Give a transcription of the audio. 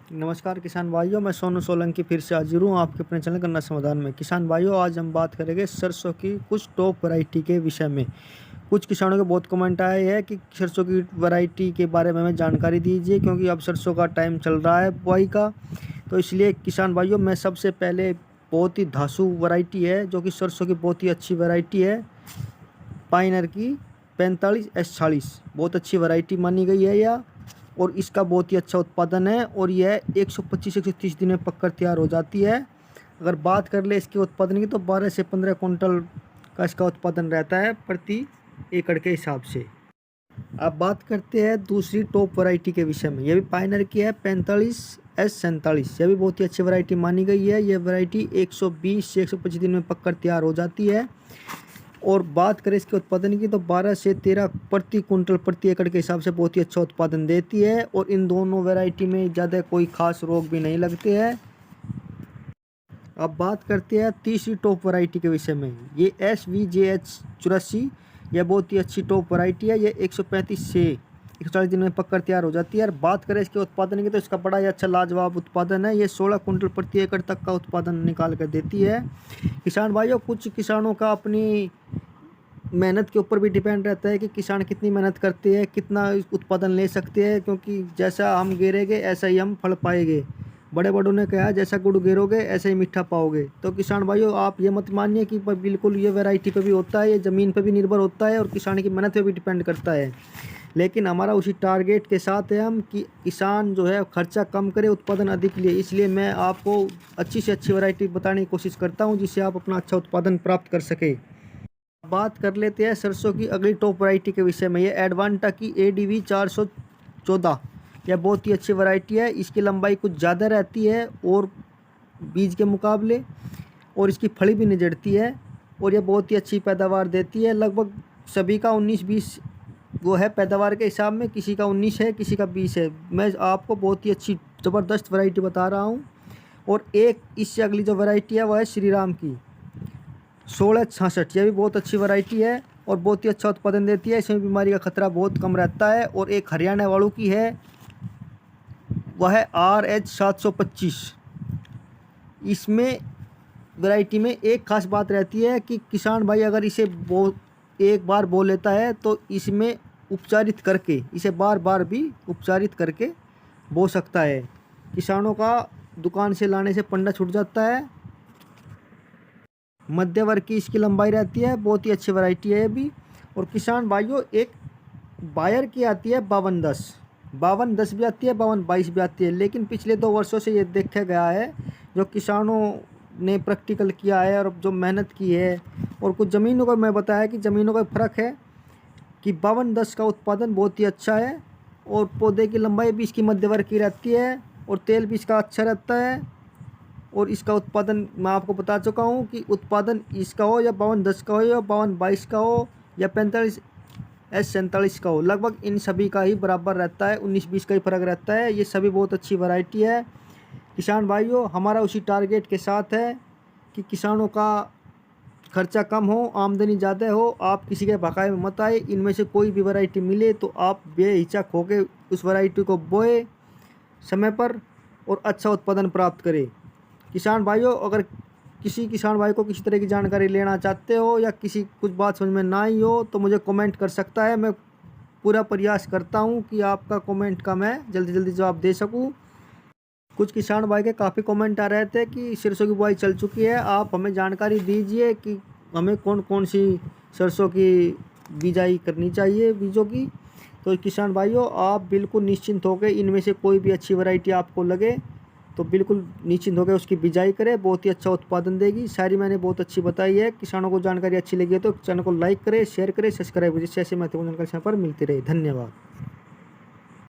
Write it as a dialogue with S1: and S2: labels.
S1: नमस्कार किसान भाइयों, मैं सोनू सोलंकी फिर से हाजिर हूँ आपके अपने चैनल गन्ना समाधान में। किसान भाइयों, आज हम बात करेंगे सरसों की कुछ टॉप वैरायटी के विषय में। कुछ किसानों के बहुत कमेंट आए हैं कि सरसों की वैरायटी के बारे में हमें जानकारी दीजिए, क्योंकि अब सरसों का टाइम चल रहा है बुआई का। तो इसलिए किसान भाइयों, मैं सबसे पहले बहुत ही धासु वैरायटी है जो कि सरसों की बहुत ही अच्छी वैरायटी है, पाइनर की 45S40 बहुत अच्छी वैरायटी मानी गई है यह, और इसका बहुत ही अच्छा उत्पादन है और यह 125-130 दिन में पककर तैयार हो जाती है। अगर बात कर ले इसके उत्पादन की तो 12 से 15 कुंटल का इसका उत्पादन रहता है प्रति एकड़ के हिसाब से। अब बात करते हैं दूसरी टॉप वैरायटी के विषय में। यह भी पाइनर की है 45S47, यह भी बहुत ही अच्छी वैरायटी मानी गई है। यह वैरायटी 120 से 125 दिन में पककर तैयार हो जाती है। और बात करें इसके उत्पादन की तो 12 से 13 प्रति कुंटल प्रति एकड़ के हिसाब से बहुत ही अच्छा उत्पादन देती है। और इन दोनों वैरायटी में ज़्यादा कोई खास रोग भी नहीं लगते हैं। अब बात करते हैं तीसरी टॉप वैरायटी के विषय में। ये SVJH84, यह बहुत ही अच्छी टॉप वैरायटी है। ये 135 से 140 दिन में पककर तैयार हो जाती है। और बात करें इसके उत्पादन की तो इसका बड़ा ही अच्छा लाजवाब उत्पादन है। ये 16 कुंटल प्रति एकड़ तक का उत्पादन निकाल कर देती है। किसान भाइयों, कुछ किसानों का अपनी मेहनत के ऊपर भी डिपेंड रहता है कि किसान कितनी मेहनत करते हैं, कितना उत्पादन ले सकते हैं, क्योंकि जैसा हम गिरेंगे ऐसा ही हम फल पाएंगे। बड़े बड़ों ने कहा, जैसा गुड़ गिरोगे ऐसे ही मीठा पाओगे। तो किसान भाइयों, आप ये मत मानिए कि बिल्कुल ये वैरायटी पे भी होता है, ये ज़मीन पे भी निर्भर होता है और किसान की मेहनत पे भी डिपेंड करता है। लेकिन हमारा उसी टारगेट के साथ है हम कि किसान जो है खर्चा कम करे, उत्पादन अधिक ले। इसलिए मैं आपको अच्छी से अच्छी वैरायटी बताने की कोशिश करता हूँ जिससे आप अपना अच्छा उत्पादन प्राप्त कर सके। बात कर लेते हैं सरसों की अगली टॉप वैरायटी के विषय में। ये एडवांटा की ADV 414, यह बहुत ही अच्छी वैरायटी है। इसकी लंबाई कुछ ज़्यादा रहती है और बीज के मुकाबले, और इसकी फली भी निजड़ती है और यह बहुत ही अच्छी पैदावार देती है। लगभग सभी का 19-20 वो है पैदावार के हिसाब में, किसी का 19 है, किसी का 20 है। मैं आपको बहुत ही अच्छी ज़बरदस्त वैरायटी बता रहा हूँ। और एक इससे अगली जो वैरायटी है वह है श्री राम की 1666, यह भी बहुत अच्छी वैरायटी है और बहुत ही अच्छा उत्पादन देती है। इसमें बीमारी का खतरा बहुत कम रहता है। और एक हरियाणा वालों की है, वह है RH 725। इसमें वैरायटी में एक खास बात रहती है कि किसान भाई अगर इसे एक बार बो लेता है तो इसमें उपचारित करके इसे बार बार भी उपचारित करके बो सकता है। किसानों का दुकान से लाने से पंडा छूट जाता है। मध्य वर्ग की इसकी लंबाई रहती है, बहुत ही अच्छी वैरायटी है ये भी। और किसान भाइयों, एक बायर की आती है 5210 भी आती है, 5222 भी आती है। लेकिन पिछले 2 वर्षों से ये देखा गया है, जो किसानों ने प्रैक्टिकल किया है और जो मेहनत की है, और कुछ ज़मीनों का मैं बताया कि ज़मीनों का फ़र्क है कि 5210 का उत्पादन बहुत ही अच्छा है और पौधे की लंबाई भी इसकी मध्य वर्ग की रहती है और तेल भी इसका अच्छा रहता है। और इसका उत्पादन मैं आपको बता चुका हूँ कि उत्पादन इसका हो या 5210 का हो या 5222 का हो या 45S47 का हो, लगभग इन सभी का ही बराबर रहता है, 19-20 का ही फ़र्क रहता है। ये सभी बहुत अच्छी वैरायटी है। किसान भाइयों, हमारा उसी टारगेट के साथ है कि किसानों का खर्चा कम हो, आमदनी ज़्यादा हो। आप किसी के बकाए में मत आए। इनमें से कोई भी वैरायटी मिले तो आप बेहिचक होकर उस वैरायटी को बोए समय पर और अच्छा उत्पादन प्राप्त करें। किसान भाइयों, अगर किसी किसान भाई को किसी तरह की जानकारी लेना चाहते हो या किसी कुछ बात समझ में ना आई हो तो मुझे कमेंट कर सकता है। मैं पूरा प्रयास करता हूं कि आपका कमेंट का मैं जल्दी जल्दी जवाब दे सकूं। कुछ किसान भाई के काफ़ी कमेंट आ रहे थे कि सरसों की बुआई चल चुकी है, आप हमें जानकारी दीजिए कि हमें कौन कौन सी सरसों की बिजाई करनी चाहिए बीजों की। तो किसान भाइयों, आप बिल्कुल निश्चिंत होकर इनमें से कोई भी अच्छी वैरायटी आपको लगे तो बिल्कुल निश्चिंत होकर उसकी बिजाई करें, बहुत ही अच्छा उत्पादन देगी। सारी मैंने बहुत अच्छी बताई है। किसानों को जानकारी अच्छी लगी है तो चैनल को लाइक करें, शेयर करें, सब्सक्राइब करें, जिससे ऐसे महत्वपूर्ण जानकारी पर मिलती रहे। धन्यवाद।